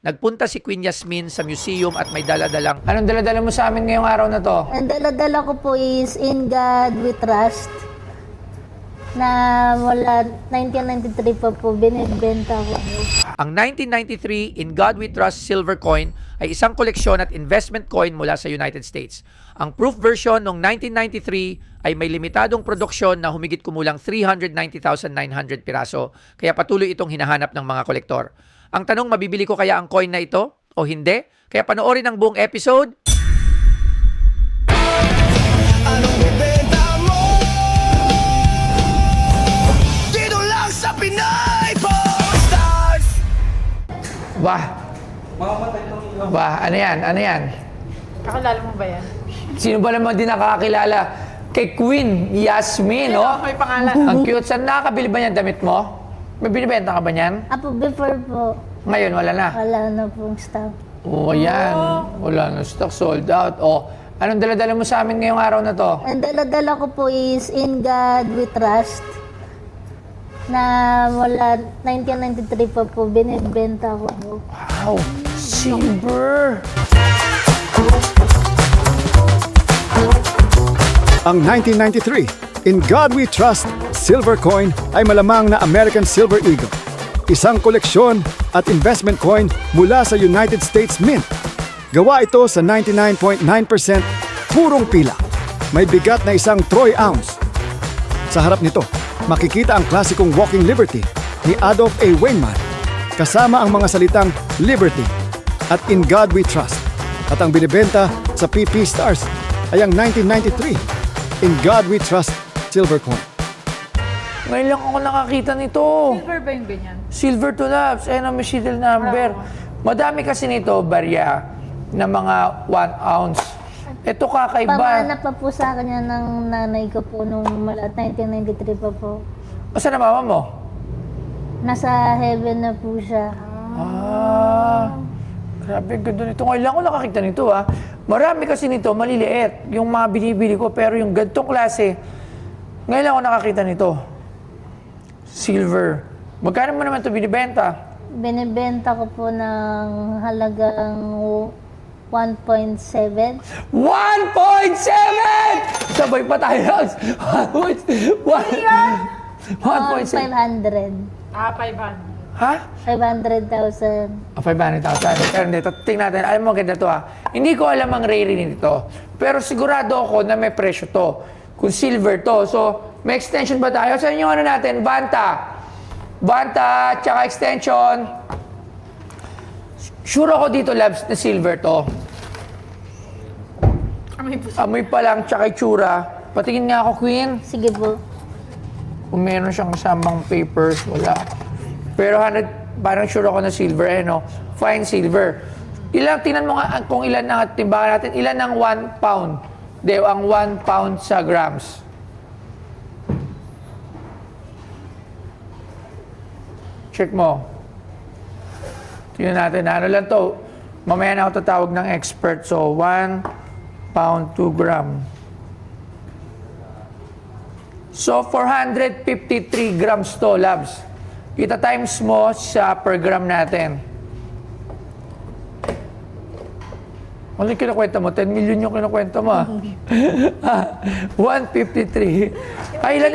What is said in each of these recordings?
Nagpunta si Queen Yasmin sa museum at may dala-dalang... Anong dala-dala mo sa amin ngayong araw na to? Ang dala-dala ko po is In God We Trust na mula 1993 pa po binibenta ko. Ang 1993 In God We Trust Silver Coin ay isang koleksyon at investment coin mula sa United States. Ang proof version noong 1993 ay may limitadong produksyon na humigit kumulang 390,900 piraso, kaya patuloy itong hinahanap ng mga kolektor. Ang tanong, mabibili ko kaya ang coin na ito o hindi? Kaya panoorin ang buong episode. Anong bibenta mo? Dito lang sa Pinay Stars. Ano yan? Ano yan? Kakilala mo ba yan? Sino ba naman din nakakilala? Kay Queen Yasmin, no? May pangalan. Ang cute. Saan nakakabili ba niyan damit mo? May binibenta ka ba niyan? Apo, before po, Ngayon, wala na. wala na pong stock. Oo, yan. Wala na stock, sold out. O, anong dala-dala mo sa amin ngayong araw na to? Ang dala-dala ko po is In God We Trust na mula 1993 pa po binibenta ko. Wow, silver. Ang 1993, In God We Trust Silver Coin ay malamang na American Silver Eagle. Isang koleksyon at investment coin mula sa United States Mint. Gawa ito sa 99.9% purong pila. May bigat na 1 troy ounce. Sa harap nito, makikita ang klasikong Walking Liberty ni Adolph A. Weinman kasama ang mga salitang Liberty at In God We Trust. At ang binibenta sa PP Stars ay ang 1993 In God We Trust Silver Coin. Ngayon lang ako nakakita nito. Silver ba yung ganyan? Silver to labs. Ayan ang may serial number. Madami kasi nito, barya, na mga 1 ounce. Ito kakaiba. Pamana pa po sa kanya ng nanay ko po nung mula 1993 pa po. Asa na mama mo? Nasa heaven na po siya. Grabe, ganda nito. Ngayon lang ako nakakita nito, ha. Marami kasi nito, maliliit. Yung mga binibili ko, pero yung gantong klase, ngayon lang ako nakakita nito. Silver. Magkano mo naman ito binibenta? Binibenta ko po ng halagang 1.7. 1.7! Sabay pa tayo. 1.7. 500. Ah, 500. Ha? 500,000. 500,000. Pero hindi, tingnan natin. Alam mo, ganda to, ha. Hindi ko alam ang rare nito. Pero sigurado ako na may presyo to. Kung silver to. So, may extension ba tayo? Sa inyo ano natin? Banta. Banta, tsaka extension. Sure ako dito, labs, na silver to. Amoy pa lang, tsaka itsura. Patingin nga ako, Queen. Sige po. Kung meron siyang kasamang papers, wala. Pero parang sure ako na silver, no? Fine silver. Tingnan mo nga kung ilan ang timbangan natin. Ilan ang 1 pound? Ang 1 pound sa grams. Check mo. Tingnan natin. Ano lang to? Mamaya na ako tatawag ng expert. So, 1 pound, 2 gram. So, 453 grams to, labs. Kita times mo sa per gram natin. Ano yung kinukwenta mo? 10 million yung kinukwenta mo. 153. Ay, ilan?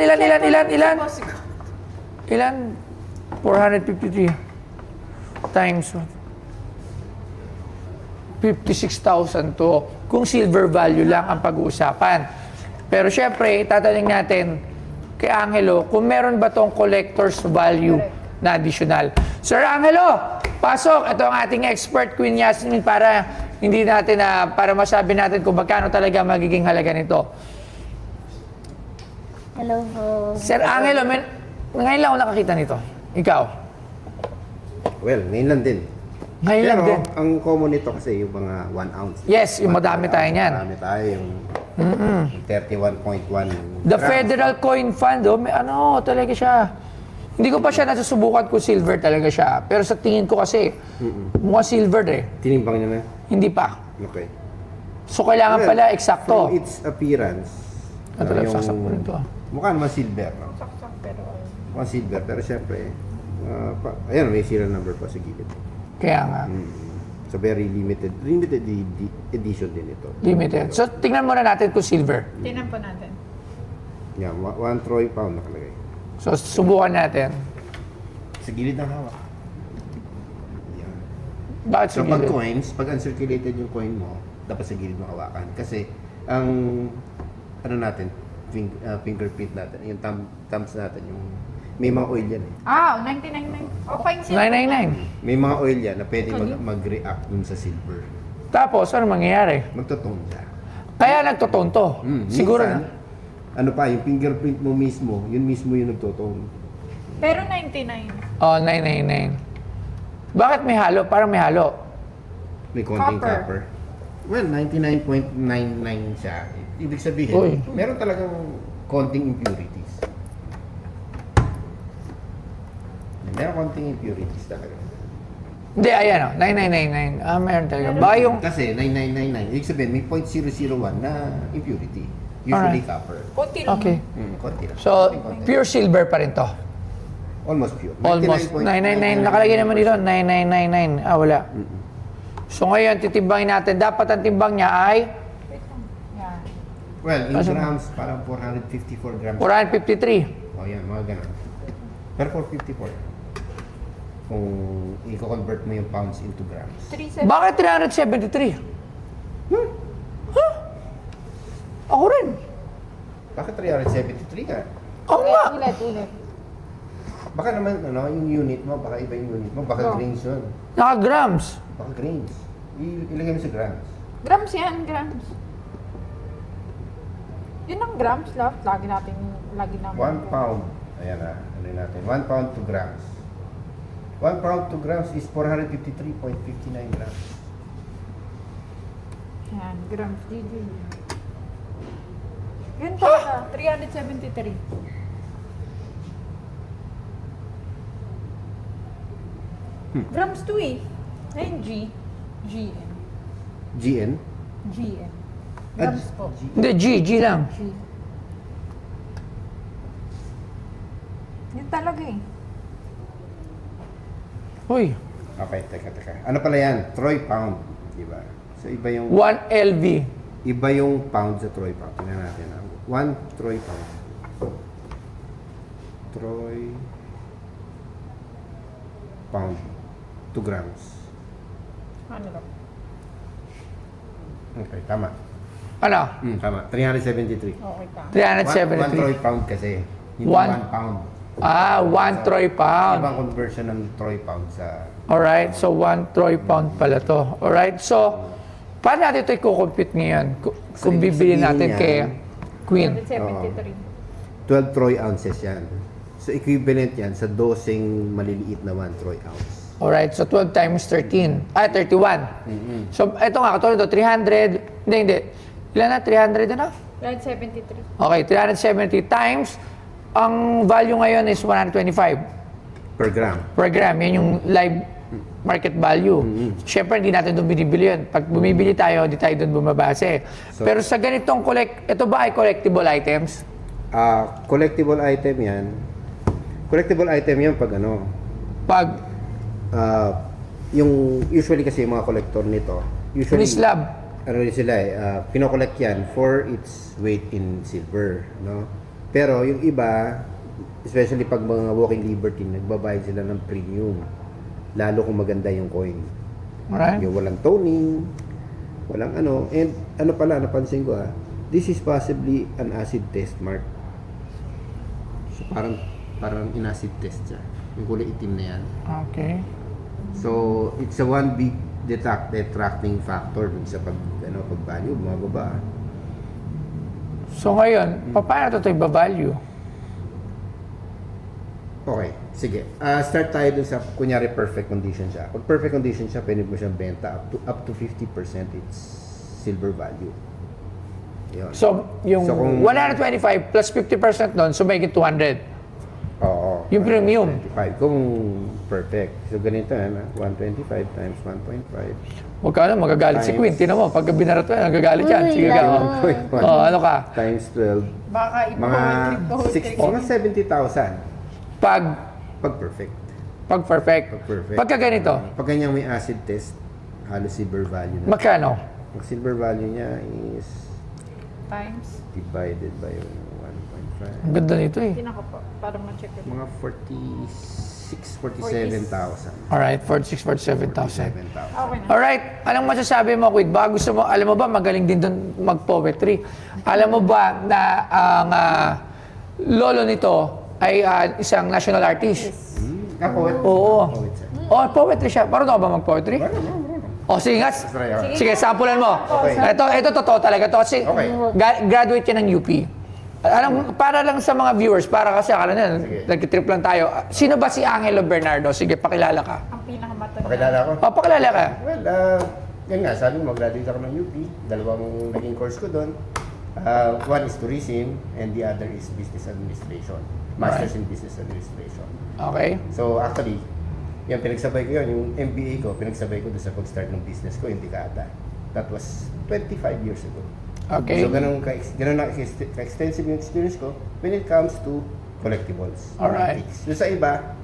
Ilan? 453 times 56,000 to. Kung silver value lang ang pag-uusapan. Pero syempre, tatanungin natin kay Angelo kung meron ba tong collector's value na additional. Sir Angelo, pasok. Ito ang ating expert, Queen Yasmin, para hindi natin para masabi natin kung magkano talaga magiging halaga nito. Hello po. Sir Angelo, ngayon lang ako nakakita nito. Ikaw? Well, ngayon lang din. Ngayon lang Pero din. ang common nito kasi yung mga 1 ounce. Yes, yung madami tayo niyan. Madami tayo, yung 31.1. The grams. Federal Coin Fund, may talaga siya. Hindi ko pa siya nasusubukan kung silver talaga siya. Pero sa tingin ko kasi, mukha silver eh. Tinimbang niya na? Hindi pa. Okay. So kailangan Well, pala eksakto. From its appearance, Ito lang, saksak mo rin to. mukha naman silver. No? Saksak pero... Mukhang silver, pero syempre, ayan, may serial number pa sa gilid. Kaya nga. So very limited edition din ito. Limited. So, tingnan muna natin kung silver. Tinan po natin. Yeah, 1 troy pound nakalagay. So, subukan natin. Sa gilid ng hawak. Yeah. Bakit So pag silver? coins, pag uncirculated yung coin mo, dapat sa gilid mo hawakan. Kasi ang ano natin, fingerprint natin, yung thumbs natin, yung may mga oil yan eh. Ah, 99.9. O, fine silver. 999. May mga oil yan na pwede mag-react dun sa silver. Tapos, ano mangyayari? Magtotone siya. Kaya nagtotone to. Siguro Minsan, na. ano pa, yung fingerprint mo mismo, yun mismo yung nagtotone. Pero 99. Oh, 999. Bakit may halo? Parang may halo. May konting Copper. copper. Well, 99.99 siya. Ibig sabihin, Uy. meron talagang konting impurities. Meron konting impurities talaga. Hindi, ayan o. 9999. Ah, meron talaga. Ba yung... Kasi 9999, ibig sabihin may 0.001 na impurity. Usually Alright. copper. Konti lang. Okay. Konti lang. So, Konti. pure silver pa rin to. Almost pure. Almost. 999. Nakalagay naman dito. 9999. Ah, wala. So, ngayon, titimbangin natin. Dapat ang timbang niya ay Yan. Well, in Kaso- grams, parang 454 grams. 453. Oh, yan, mga ganun. Pero 454. Kung i-convert mo yung pounds into grams. 37. Bakit 373? Huh? Ako rin. Bakit 373 ka? Ako nga. Ulit. Baka naman, ano, yung unit mo, baka iba yung unit mo, baka Oh. grains yun. Naka-grams. Baka grains. Ilagay mo sa grams. Grams yan, grams. Yun ang grams, love. Lagi natin. 1 pound. Ayan na, ano yun natin. 1 pound to grams. 1 pound to grams is 453.59 grams. Yan, grams. GG. Yun pala. 373. Grams to eh. Ayun, G. GN. GN? GN. Grams po. Hindi, G lang. G. Yun talaga eh. Uy. Okay, teka. Ano pala yan? Troy pound. Diba? So, iba yung 1 LV. iba yung pound sa troy pound. Tingnan natin. 1 troy pound. Troy pound. 2 grams. Ano lang? Okay, tama. Ano? Tama. 373. Okay ka. 1 troy 373. pound kasi. Hindi One- 1 pound. Ah, 1 troy pound. Ibang conversion ng troy pound sa... Alright, so 1 troy pound pala to. Alright, so paano natin ito i-compute ngayon? Kung ibig bibili sabihin natin yan, kay Queen. 373. 12 troy ounces yan. So equivalent yan sa dosing maliliit na 1 troy ounce. Alright, so 12 times 13. 31. So ito nga, katulad ito, 300. Hindi. Ilan na? 300 na? 373. Okay, 370 times. Ang value ngayon is 125 Per gram. per gram. Yan yung live market value. Siyempre, hindi natin doon binibili yun. Pag bumibili tayo, hindi tayo doon bumabase. So- Pero sa ganitong ito ba ay collectible items? Collectible item yan. Collectible item yan pag ano, Pag yung usually kasi yung mga collector nito, usually slab. ano rin sila pinocollect yan for its weight in silver, no? Pero yung iba, especially pag mga walking liberty, nagbabayad sila ng premium. Lalo kung maganda yung coin. Alright? Yung walang toning, walang ano. And ano pala, napansin ko this is possibly an acid test, Mark. So parang in-acid test siya. Yung kulay itim na yan. Okay. So, it's a one big detracting factor dun sa pag-value, bumababa. So ngayon, paano ito i-value? Okay, sige. Start tayo dun sa, kunyari, perfect condition siya. Pag perfect condition siya, pwede mo siyang benta up to 50% its silver value. Yun. So, yung So, kung- 125 plus 50% doon, so make it 200. Oo. Yung premium. 125. Kung perfect. So, ganito yan, 125 times 1.5. Huwag ka na, magagalit si Times- Queen. Tinan mo, pag binarat mo yan, nagagalit yan. Uy, Sige ka. lalo. 1.1 Ano ka? times 12. Baka Mga ipo-whole trick. mga 70,000 Pag pag perfect. perfect. Pag perfect. Pagka ganito, Pag ganyan may acid test, halos silver value na. Magkano? Ang silver value niya is Times. divided by 1.5. Ang ganda nito eh. Hindi na ko po. Parang ma-check ko. Mga 47,000. Alright, 46,000, 47,000. 7,000. Okay na. Alright, anong masasabi mo, Quid? Baka gusto mo, alam mo ba, magaling din doon mag-poetry. Alam mo ba na ang lolo nito ay isang national artist? Poet? Oo. Poet siya. Oh, poetry siya. Marunong ka ba mag-poetry? O, sige nga. Sige, sampulan mo. Okay. Ito totoo talaga to. Kasi Okay. graduate yan ng UP. Anong, para lang sa mga viewers, para kasi akala na, Sige. nag-trip lang tayo. Sino ba si Angelo Bernardo? Sige, pakilala ka. Ang pinakamatanda. Pakilala ko? O, pakilala ka. Well, yan nga, sabi mo, graduate ako ng UP. Dalawang naging course ko doon. One is tourism and the other is business administration. Masters in business administration. Okay. So actually, yung pinagsabay ko yun, yung MBA ko, pinagsabay ko doon sa pag-start ng business ko, hindi Dekada. That was 25 years ago. Okay. So ganun na ka-extensive yung experience ko when it comes to collectibles. Alright. antiques. So sa iba,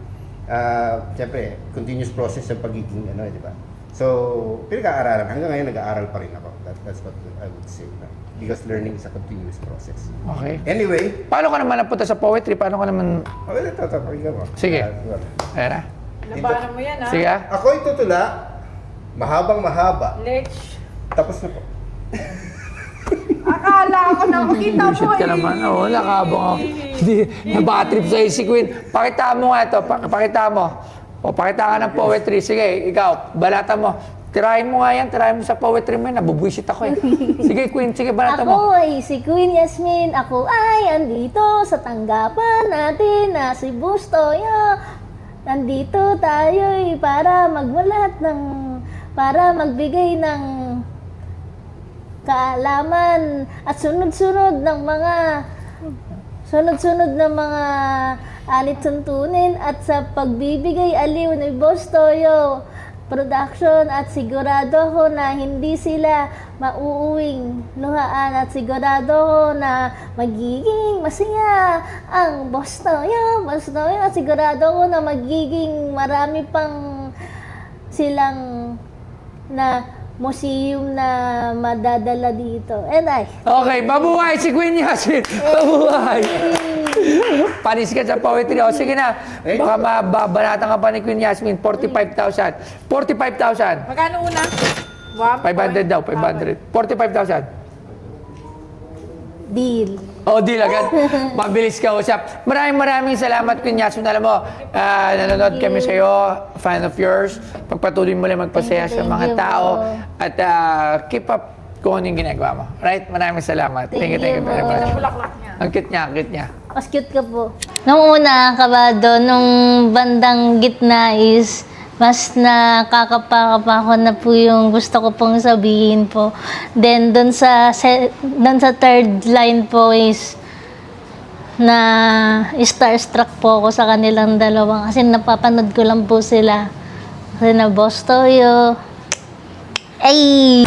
siyempre, continuous process ng pagiging di ba? So, pinag-aaralan. Hanggang ngayon, nag-aaral pa rin ako. That's what I would say. Because learning is a continuous process. Okay. Anyway, Paano ka naman napunta sa poetry? Paano ka naman... well, ito, pakinggan mo. Sige. Well, Ayan na. Labanan mo yan, ha? Sige ah. Ako'y tutula, mahabang mahaba. Lech. Tapos na po. Akala ko na makita mo Bullshit ka naman. Oh, wala ka habang ako. Hindi, nabatrip sa'yo si Queen. Pakita mo nga ito. Pakita mo. O, pakita ka ng poetry. Sige, ikaw, balata mo. Tirahin mo nga yan. Tirahin mo sa poetry mo yan. Nabubuisit ako eh. Sige, Queen. Sige, balata mo. Ako ay si Queen Yasmin. Ako ay andito sa tanggapan natin na si Bustoyo. Nandito tayo'y para magmulat ng... para magbigay ng kaalaman at sunod-sunod ng mga alituntunin at sa pagbibigay aliw ni Boss Toyo Production at sigurado ko na hindi sila mauuwing luhaan at sigurado ko na magiging masaya ang Boss Toyo at sigurado ko na magiging marami pang silang na museum na madadala dito. And Okay, mabuhay si Queen Yasmin. Mabuhay. Panis ka sa poetry. O, sige na. Baka mababanatan ka pa ni Queen Yasmin. 45,000. 45,000. Magkano una? 500 daw, 500. 45,000. deal. O, deal agad. Mabilis ka usap. Maraming salamat, Queen Yasmin. Alam mo, nanonood kami sa'yo, fan of yours. Pagpatuloy mo lang magpasaya sa Thank mga you tao. po. At keep up kung ano yung ginagawa mo. Right? Maraming salamat. Thank you very po. much. Ang bulaklak niya. Ang cute niya. Mas cute ka po. Nung una, kabado, nung bandang gitna is mas nakakapakapa ko na po yung gusto ko pong sabihin po. Then, doon sa third line po is na starstruck po ako sa kanilang dalawa kasi napapanood ko lang po sila. Kasi na Boss Toyo. Ay!